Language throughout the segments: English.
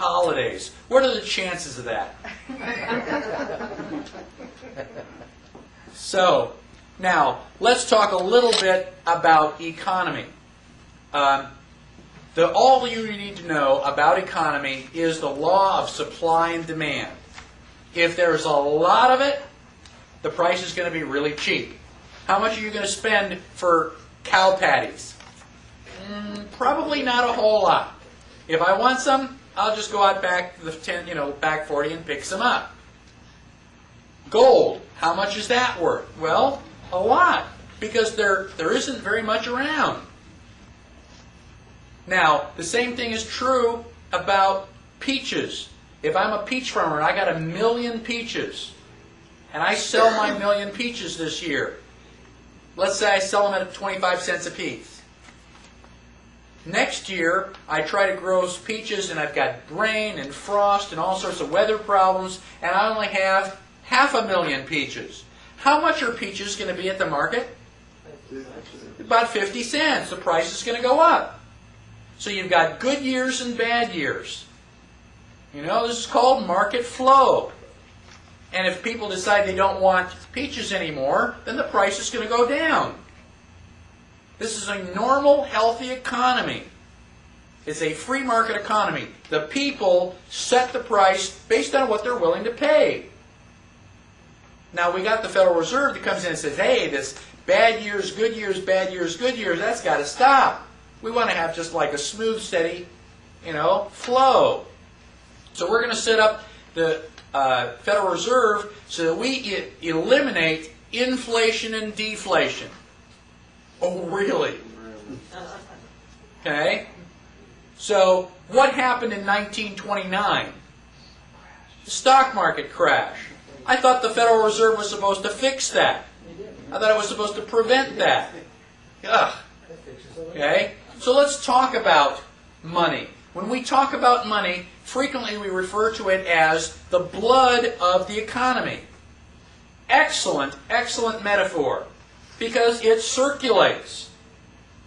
holidays. What are the chances of that? So, now, let's talk a little bit about economy. All you need to know about economy is the law of supply and demand. If there's a lot of it, the price is going to be really cheap. How much are you going to spend for cow patties? Probably not a whole lot. If I want some, I'll just go out back to the back 40 and pick some up. Gold, how much is that worth? Well, a lot, because there isn't very much around. Now, the same thing is true about peaches. If I'm a peach farmer and I got 1 million peaches, and I sell my 1 million peaches this year, let's say I sell them at 25 cents a piece. Next year, I try to grow peaches, and I've got rain and frost and all sorts of weather problems, and I only have 500,000 peaches. How much are peaches going to be at the market? About 50 cents. The price is going to go up. So you've got good years and bad years. This is called market flow. And if people decide they don't want peaches anymore, then the price is going to go down. This is a normal, healthy economy. It's a free market economy. The people set the price based on what they're willing to pay. Now, we got the Federal Reserve that comes in and says, hey, this bad years, good years, bad years, good years, that's got to stop. We want to have just like a smooth, steady, flow. So we're going to set up the Federal Reserve so that we eliminate inflation and deflation. Oh, really? Okay. So what happened in 1929? The stock market crash. I thought the Federal Reserve was supposed to fix that. I thought it was supposed to prevent that. Ugh. Okay? So let's talk about money. When we talk about money, frequently we refer to it as the blood of the economy. Excellent, excellent metaphor. Because it circulates.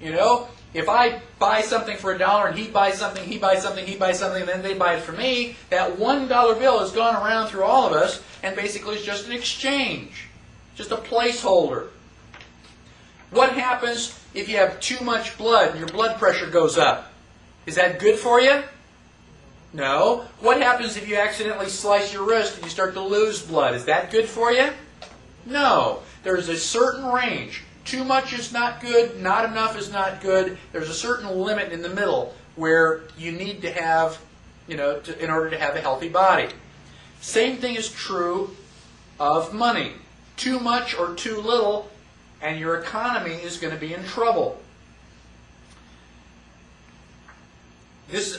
If I buy something for $1 and he buys something, he buys something, he buys something, and then they buy it for me, that $1 bill has gone around through all of us, and basically it's just an exchange. Just a placeholder. What happens if you have too much blood and your blood pressure goes up? Is that good for you? No. What happens if you accidentally slice your wrist and you start to lose blood? Is that good for you? No. There's a certain range. Too much is not good, not enough is not good. There's a certain limit in the middle where you need to have, in order to have a healthy body. Same thing is true of money. Too much or too little, and your economy is going to be in trouble.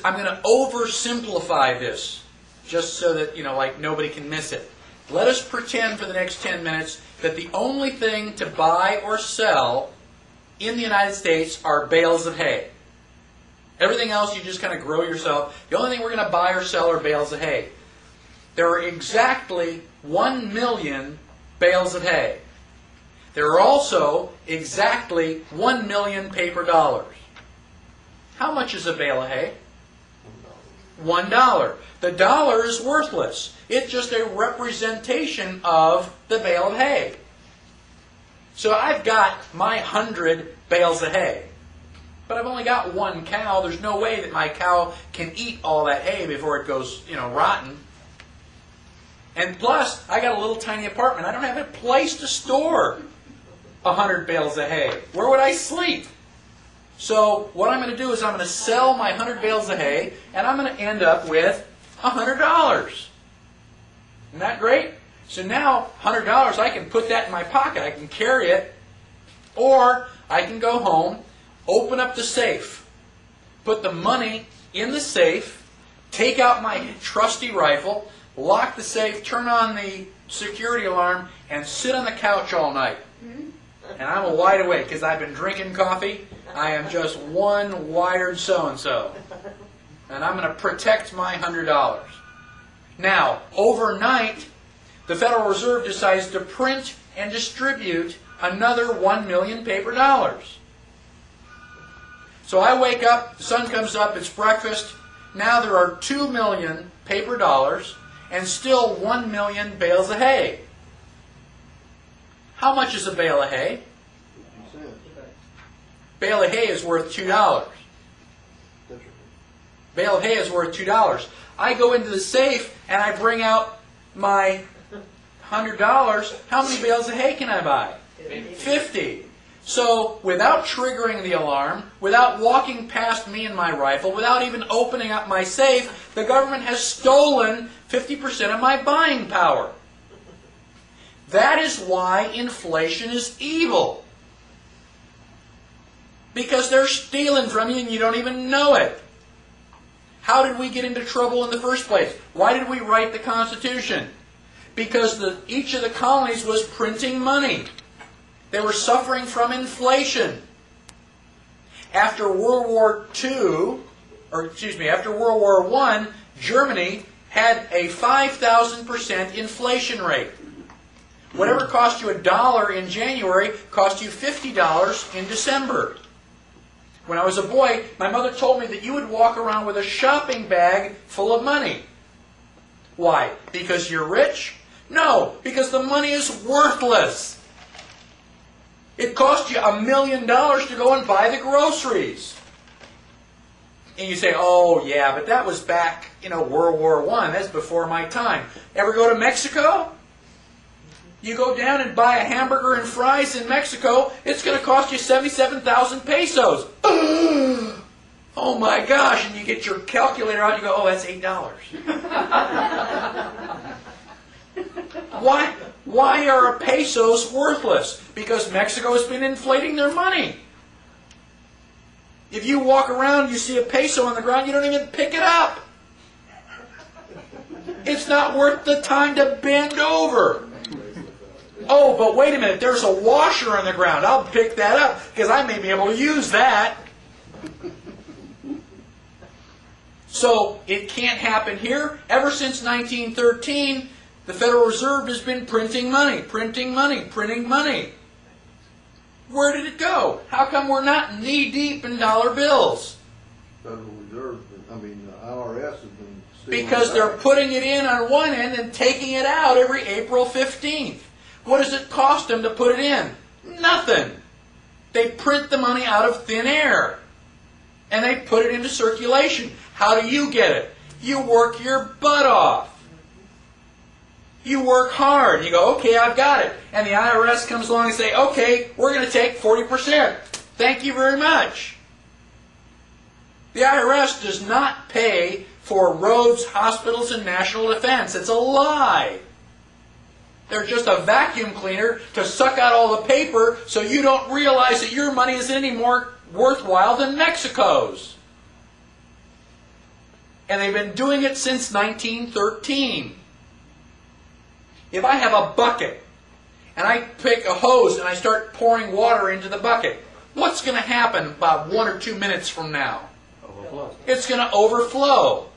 I'm going to oversimplify this, just so that, nobody can miss it. Let us pretend for the next 10 minutes that the only thing to buy or sell in the United States are bales of hay. Everything else you just kind of grow yourself. The only thing we're going to buy or sell are bales of hay. There are exactly 1 million bales of hay. There are also exactly 1 million paper dollars. How much is a bale of hay? $1. The dollar is worthless. It's just a representation of the bale of hay. So I've got my 100 bales of hay. But I've only got one cow. There's no way that my cow can eat all that hay before it goes, rotten. And plus, I got a little tiny apartment. I don't have a place to store 100 bales of hay. Where would I sleep? So what I'm going to do is I'm going to sell my 100 bales of hay, and I'm going to end up with $100. Isn't that great? So now, $100, I can put that in my pocket. I can carry it, or I can go home, open up the safe, put the money in the safe, take out my trusty rifle, lock the safe, turn on the security alarm, and sit on the couch all night. And I'm wide awake because I've been drinking coffee. I am just one wired so-and-so. And I'm going to protect my $100. Now, overnight, the Federal Reserve decides to print and distribute another 1 million paper dollars. So I wake up, the sun comes up, it's breakfast. Now there are 2 million paper dollars and still 1 million bales of hay. How much is a bale of hay? Bale of hay is worth $2. Bale of hay is worth $2. I go into the safe and I bring out my $100. How many bales of hay can I buy? 50. So, without triggering the alarm, without walking past me and my rifle, without even opening up my safe, the government has stolen 50% of my buying power. That is why inflation is evil. Because they're stealing from you and you don't even know it. How did we get into trouble in the first place? Why did we write the Constitution? Because each of the colonies was printing money. They were suffering from inflation. After World War I, Germany had a 5,000% inflation rate. Whatever cost you $1 in January cost you $50 in December. When I was a boy, my mother told me that you would walk around with a shopping bag full of money. Why? Because you're rich? No, because the money is worthless. It cost you $1 million to go and buy the groceries. And you say, oh yeah, but that was back, World War I. That's before my time. Ever go to Mexico? You go down and buy a hamburger and fries in Mexico, it's going to cost you 77,000 pesos. Oh my gosh, and you get your calculator out and you go, oh, that's $8. Why are pesos worthless? Because Mexico has been inflating their money. If you walk around, you see a peso on the ground, you don't even pick it up. It's not worth the time to bend over. Oh, but wait a minute, there's a washer on the ground. I'll pick that up because I may be able to use that. So it can't happen here. Ever since 1913, the Federal Reserve has been printing money, printing money, printing money. Where did it go? How come we're not knee-deep in dollar bills? Federal Reserve, the IRS has been stealing Because it they're out. putting it in on one end and taking it out every April 15th. What does it cost them to put it in? Nothing. They print the money out of thin air. And they put it into circulation. How do you get it? You work your butt off. You work hard. You go, okay, I've got it. And the IRS comes along and say, okay, we're going to take 40%. Thank you very much. The IRS does not pay for roads, hospitals, and national defense. It's a lie. They're just a vacuum cleaner to suck out all the paper so you don't realize that your money isn't any more worthwhile than Mexico's. And they've been doing it since 1913. If I have a bucket and I pick a hose and I start pouring water into the bucket, what's going to happen about 1 or 2 minutes from now? Overflow. It's going to overflow.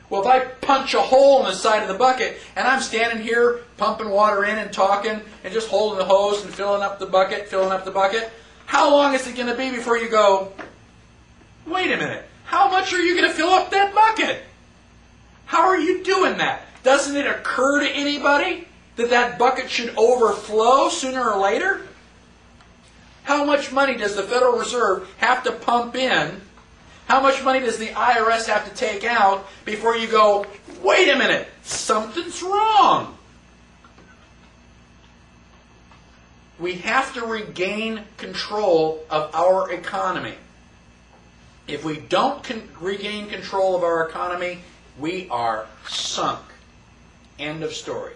Well, if I punch a hole in the side of the bucket and I'm standing here pumping water in and talking and just holding the hose and filling up the bucket, how long is it going to be before you go, wait a minute, how much are you going to fill up that bucket? How are you doing that? Doesn't it occur to anybody that that bucket should overflow sooner or later? How much money does the Federal Reserve have to pump in? How much money does the IRS have to take out before you go, wait a minute, something's wrong? We have to regain control of our economy. If we don't regain control of our economy, we are sunk. End of story.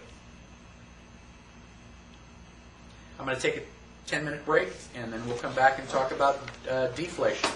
I'm going to take a 10-minute break, and then we'll come back and talk about deflation.